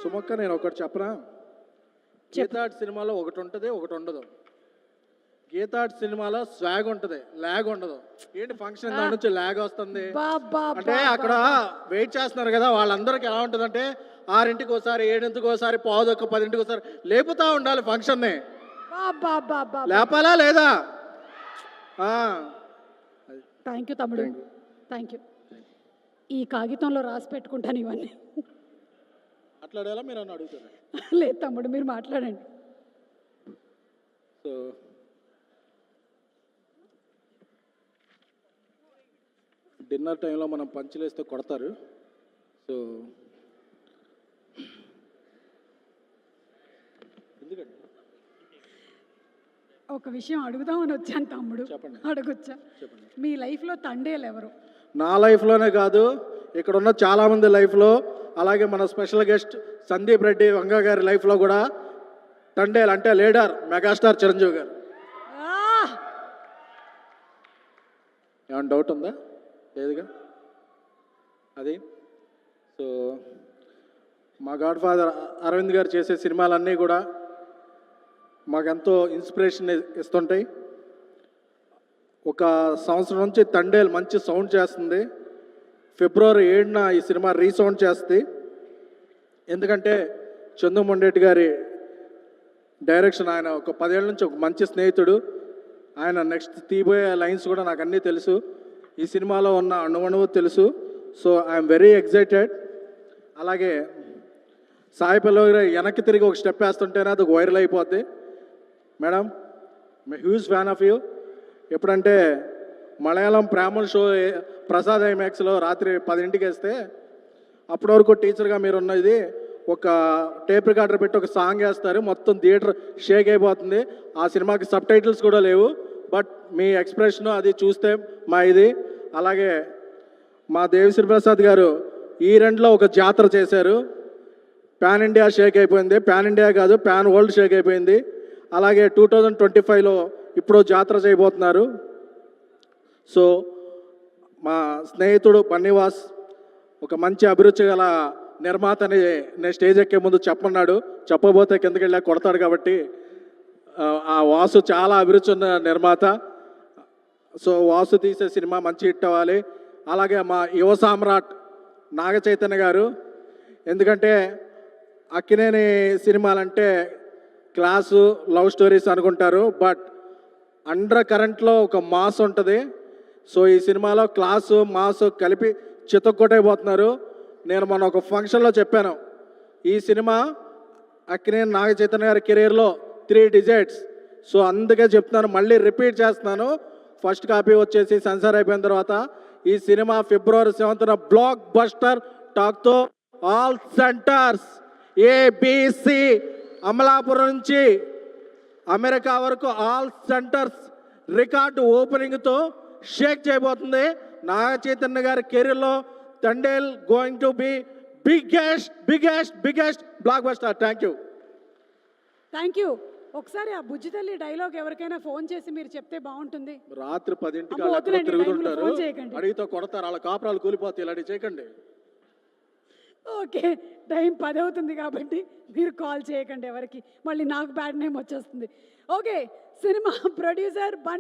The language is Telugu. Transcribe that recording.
సుమక్క నేను ఒకటి చెప్పనా? గీతాడ్ సినిమాలో ఒకటి ఉంటుంది, ఒకటి ఉండదు. గీతాడ్ సినిమాలో స్వాగ్ ఉంటుంది, ల్యాగ్ ఉండదు. ఏంటి ఫంక్షన్ దాని నుంచి ల్యాగ్ వస్తుంది అంటే అక్కడ వెయిట్ చేస్తున్నారు కదా వాళ్ళందరికీ ఎలా ఉంటుందంటే 6ంటికి ఒకసారి, 7ంటికి ఒకసారి, 9:15, 10ంటికి ఒకసారి లేపుతా ఉండాలి ఫంక్షన్ని. లేపాలా లేదా? థ్యాంక్ యూ తమ్ముడు, థ్యాంక్ యూ. ఈ కాగితంలో రాసి పెట్టుకుంటాను ఇవన్నీ. మాట్లాడేలా మీరు అని అడుగుతారు? లేదు తమ్ముడు, మీరు మాట్లాడండి. సో డిన్నర్ టైంలో మనం పంచులేస్తే కొడతారు. సో ఎందుకండి ఒక విషయం అడుగుదామని వచ్చాను తమ్ముడు. చెప్పండి. అడగొచ్చా? చెప్పండి. మీ లైఫ్లో తండేలు ఎవరు? నా లైఫ్లోనే కాదు, ఇక్కడ ఉన్న చాలామంది లైఫ్లో, అలాగే మన స్పెషల్ గెస్ట్ సందీప్ రెడ్డి వంగ గారి లైఫ్లో కూడా తండేలు అంటే లీడర్ మెగాస్టార్ చిరంజీవి గారు. ఏమైనా డౌట్ ఉందా? లేదుగా. అది సో మా గాడ్ ఫాదర్ అరవింద్ గారు చేసే సినిమాలన్నీ కూడా మాకెంతో ఇన్స్పిరేషన్ ఇస్తుంటాయి. ఒక సంవత్సరం నుంచి తండేలు మంచి సౌండ్ చేస్తుంది. ఫిబ్రవరి 7న ఈ సినిమా రీసౌండ్ చేస్తుంది. ఎందుకంటే చందుమొండేటి గారి డైరెక్షన్, ఆయన ఒక 10 ఏళ్ళ నుంచి ఒక మంచి స్నేహితుడు. ఆయన నెక్స్ట్ తీయబోయే లైన్స్ కూడా నాకు అన్నీ తెలుసు, ఈ సినిమాలో ఉన్న అణువణువు తెలుసు. So I'm very excited. అలాగే సాయి పల్లవి గారు వెనక్కి తిరిగి ఒక స్టెప్ వేస్తుంటేనే అది వైరల్ అయిపోద్ది. Madam, my huge fan of you. ఎప్పుడంటే మలయాళం ప్రేమల్ షో ప్రసాద్ ఐమాక్స్లో రాత్రి 10ంటికి వేస్తే అప్పటి వరకు టీచర్గా మీరు ఉన్నది ఒక టేప్ రికార్డర్ పెట్టి ఒక సాంగ్ వేస్తారు, మొత్తం థియేటర్ షేక్ అయిపోతుంది. ఆ సినిమాకి సబ్ టైటిల్స్ కూడా లేవు, బట్ మీ ఎక్స్ప్రెషన్ అది చూస్తే మా ఇది. అలాగే మా దేవిశ్రీ ప్రసాద్ గారు ఈ రెండులో ఒక జాతర చేశారు, పాన్ ఇండియా షేక్ అయిపోయింది. పాన్ ఇండియా కాదు, పాన్ వరల్డ్ షేక్ అయిపోయింది. అలాగే 2025లో ఇప్పుడు జాతర చేయబోతున్నారు. సో మా స్నేహితుడు బన్నీవాస్ ఒక మంచి అభిరుచి గల నిర్మాతని నేను స్టేజ్ ఎక్కే ముందు చెప్పన్నాడు, చెప్పబోతే కిందకి వెళ్ళా కొడతాడు. కాబట్టి ఆ వాసు చాలా అభిరుచి ఉన్న నిర్మాత. సో వాసు తీసే సినిమా మంచి హిట్ అవ్వాలి. అలాగే మా యువ సామ్రాట్ నాగ చైతన్య గారు, ఎందుకంటే అక్కినేని సినిమాలంటే క్లాసు లవ్ స్టోరీస్ అనుకుంటారు, బట్ అండర్ కరెంట్లో ఒక మాస్ ఉంటుంది. సో ఈ సినిమాలో క్లాసు మాస్ కలిపి చితక్కొట్టైపోతున్నారు. నేను మొన్న ఒక ఫంక్షన్లో చెప్పాను, ఈ సినిమా అక్కినేని నాగ చైతన్య గారి కెరీర్లో 3 డిజిట్స్. సో అందుకే చెప్తున్నాను, మళ్ళీ రిపీట్ చేస్తున్నాను. ఫస్ట్ కాపీ వచ్చేసి సెన్సార్ అయిపోయిన తర్వాత ఈ సినిమా ఫిబ్రవరి 7న బ్లాక్ బస్టర్ టాక్తో ఆల్ సెంటర్స్ ABC అమలాపురం నుంచి అమెరికా వరకు ఆల్ సెంటర్స్ రికార్డు ఓపెనింగ్తో షేక్ చేయబోతుంది. నాగ చైతన్య గారి కెరీర్లో Thandel going to be biggest blockbuster. Thank you. ఒకసారి ఆ బుజ్జి తల్లి డైలాగ్ ఎవరికైనా ఫోన్ చేసి మీరు చెప్తే బాగుంటుంది. రాత్రి 10ంటికి తిరుగుతుంటారు, అడిగితే కొడతారు, వాళ్ళ కాపురాలు కూలిపోతాయి. ఇలాంటి చేయకండి. ఓకే, టైం 10 అవుతుంది కాబట్టి మీరు కాల్ చేయకండి ఎవరికి, మళ్ళీ నాకు బ్యాడ్ నేమ్ వచ్చేస్తుంది. Okay, cinema producer Bunny